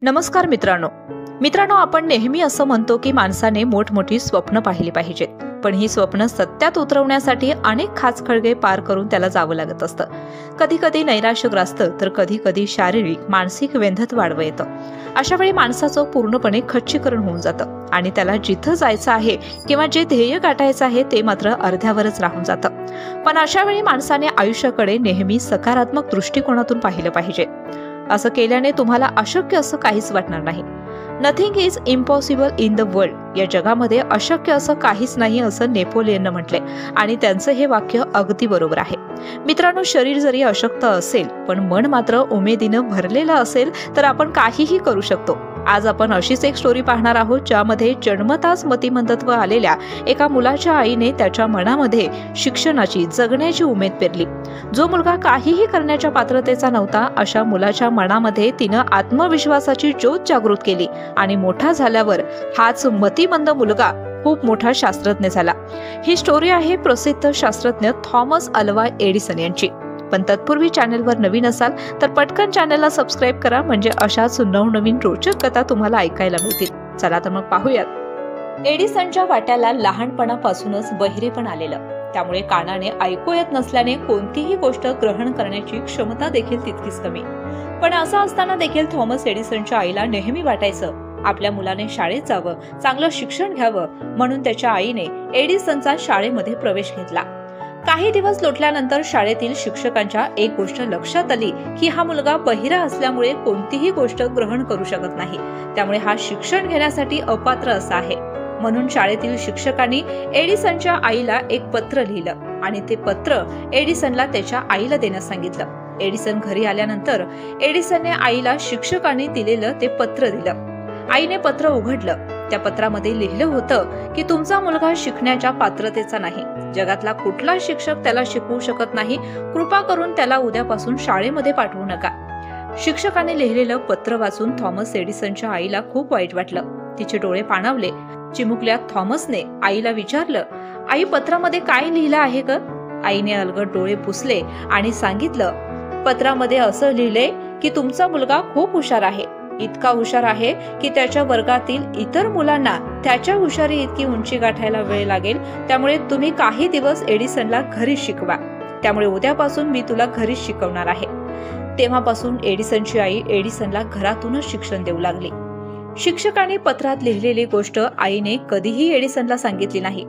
नमस्कार मित्रांनो, आपण नेहमी असं म्हणतो की माणसाने मोठमोठी स्वप्न पाहिली पाहिजेत, पण ही स्वप्न सत्यात उतरवण्यासाठी अनेक खाचखळगे पार करून त्याला जावं लागत असतं. कधी कधी नैराश्यग्रस्त तर कधी कधी शारीरिक मानसिक वेंधत वाढवं येतं. अशा वेळी माणसाचं पूर्णपणे खच्चीकरण होऊन जातं आणि त्याला जिथं जायचं आहे किंवा जे ध्येय गाठायचं आहे ते मात्र अर्ध्यावरच राहून जातं. पण अशा वेळी माणसाने आयुष्याकडे नेहमी सकारात्मक दृष्टिकोनातून पाहिलं पाहिजे. असं केल्याने तुम्हाला अशक्य असं काहीच वाटणार नाही. Nothing is impossible in the world. या जगामध्ये अशक्य असं काहीच नाही असं नेपोलियननं म्हटले आणि त्यांचं हे वाक्य अगदी बरोबर आहे. मित्रांनो, शरीर जरी अशक्त असेल पण मन मात्र उमेदीनं भरलेलं असेल तर आपण काहीही करू शकतो. आज आपण अशीच एक स्टोरी पाहणार आहोत ज्यामध्ये जन्मताच मतिमंदत्व आलेल्या एका मुलाच्या आईने त्याच्या मनामध्ये शिक्षणाची जगण्याची उमेद पेरली. जो मुलगा काहीही करण्याच्या पात्रतेचा नव्हता अशा मुलाच्या मनामध्ये तिनं आत्मविश्वासाची ज्योत जागृत केली आणि मोठा झाल्यावर हाच मतिमंद मुलगा खूप मोठा शास्त्रज्ञ झाला. ही स्टोरी आहे प्रसिद्ध शास्त्रज्ञ थॉमस अल्वा एडिसन यांची. पण तत्पूर्वी चॅनलवर नवीन असाल तर पटकन चॅनलला सबस्क्राईब करा, म्हणजे अशाच नवनवीन रोचक कथा तुम्हाला ऐकायला मिळतील. चला तर मग पाहूयात. एडिसनच्या वाट्याला लहानपणापासूनच बहिरेपण आलेलं, त्यामुळे कानाने ऐकू येत नसल्याने कोणतीही गोष्ट ग्रहण करण्याची क्षमता देखील तितकीच कमी. पण असं असताना देखील थॉमस एडिसनच्या आईला नेहमी वाटायचं आपल्या मुलाने शाळेत जावं, चांगलं शिक्षण घ्यावं, म्हणून त्याच्या आईने एडिसनचा शाळेमध्ये प्रवेश घेतला. काही दिवस लोटल्यानंतर शाळेतील शिक्षकांच्या एक गोष्ट लक्षात आली की हा मुलगा बहिरा असल्यामुळे कोणतीही गोष्ट ग्रहण करू शकत नाही, त्यामुळे हा शिक्षण घेण्यासाठी अपात्र असा आहे. म्हणून शाळेतील शिक्षकांनी एडिसनच्या आईला एक पत्र लिहिलं आणि ते पत्र एडिसनला त्याच्या आईला देण्यास सांगितलं. एडिसन घरी आल्यानंतर एडिसनने आईला शिक्षकांनी दिलेलं ते पत्र दिलं. आईने पत्र उघडलं. त्या पत्रामध्ये लिहिलं होतं की तुमचा मुलगा शिकण्याच्या पात्रतेचा नाही, जगातला कुठला शिक्षक त्याला शिकवू शकत नाही, कृपा करून त्याला उद्यापासून शाळेमध्ये पाठवू नका. शिक्षकाने लिहिलेलं पत्र वाचून थॉमस एडिसनच्या आईला खूप वाईट वाटलं. तिचे डोळे पाणावले. चिमुकल्या थॉमसने आईला विचारलं, आई, पत्रामध्ये काय लिहिलं आहे ग? आईने अलगद डोळे पुसले आणि सांगितलं, पत्रामध्ये असं लिहिलंय की तुमचा मुलगा खूप हुशार आहे, इतका हुशार आहे की त्याच्या वर्गातील इतर मुलांना त्याच्या हुशारी इतकी उंची गाठायला वेळ लागेल, त्यामुळे तुम्ही काही दिवस एडिसनला घरीच शिकवा. त्यामुळे उद्यापासून मी तुला घरीच शिकवणार आहे. तेव्हापासून एडिसनची आई एडिसनला घरातूनच शिक्षण देऊ लागली. शिक्षकाने पत्रात लिहिलेली गोष्ट आईने कधीही एडिसनला सांगितली नाही.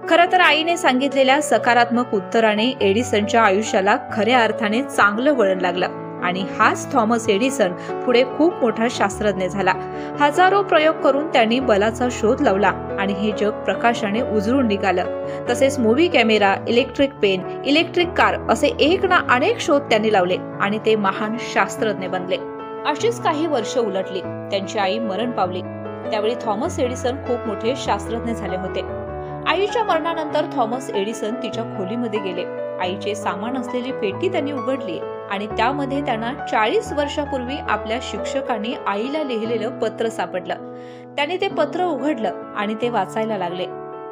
खरं तर आईने सांगितलेल्या सकारात्मक उत्तराने एडिसनच्या आयुष्याला खऱ्या अर्थाने चांगलं वळण लागलं आणि हाच थॉमस एडिसन पुढे खूप मोठा शास्त्रज्ञ झाला. हजारो प्रयोग करून त्यांनी बलाचा शोध लावला आणि हे जग प्रकाशाने उजळून निघालं. तसेच movie camera, electric pen, electric car असे एक ना अनेक शोध त्यांनी लावले आणि ते महान शास्त्रज्ञ बनले. अशीच काही वर्ष उलटली. त्यांची आई मरण पावली. त्यावेळी थॉमस एडिसन खूप मोठे शास्त्रज्ञ झाले होते. आईच्या मरणानंतर थॉमस एडिसन तिच्या खोलीमध्ये गेले. आईचे सामान असलेली पेटी त्यांनी उघडली आणि त्यामध्ये त्यांना 40 वर्षापूर्वी आपल्या शिक्षकांनी आईला लिहिलेलं पत्र सापडलं. त्यांनी ते पत्र उघडलं आणि ते वाचायला लागले.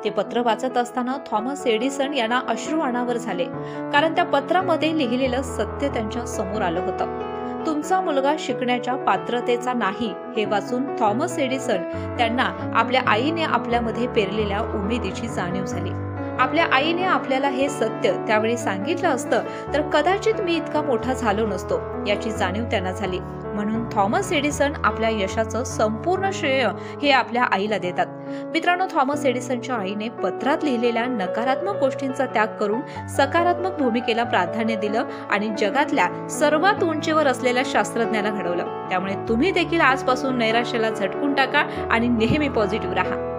ते पत्र वाचत असताना थॉमस एडिसन यांना अश्रू अनावर झाले, कारण त्या पत्रामध्ये लिहिलेलं सत्य त्यांच्या समोर आलं होतं. तुमचा मुलगा शिकण्याच्या पात्रतेचा नाही हे वाचून थॉमस एडिसन त्यांना आपल्या आईने आपल्यामध्ये पेरलेल्या उमेदीची जाणीव झाली. आपल्या आईने आपल्याला हे सत्य त्यावेळी सांगितलं असतं तर कदाचित मी इतका मोठा झालो नसतो याची जाणीव त्यांना झाली. म्हणून थॉमस एडिसन आपल्या यशाचं संपूर्ण श्रेय हे आपल्या आईला देतात. मित्रांनो, थॉमस एडिसनच्या आईने पत्रात लिहिलेल्या नकारात्मक गोष्टींचा त्याग करून सकारात्मक भूमिकेला प्राधान्य दिलं आणि जगातल्या सर्वात उंचीवर असलेल्या शास्त्रज्ञाला घडवलं. त्यामुळे तुम्ही देखील आजपासून नैराश्याला झटकून टाका आणि नेहमी पॉझिटिव्ह राहा.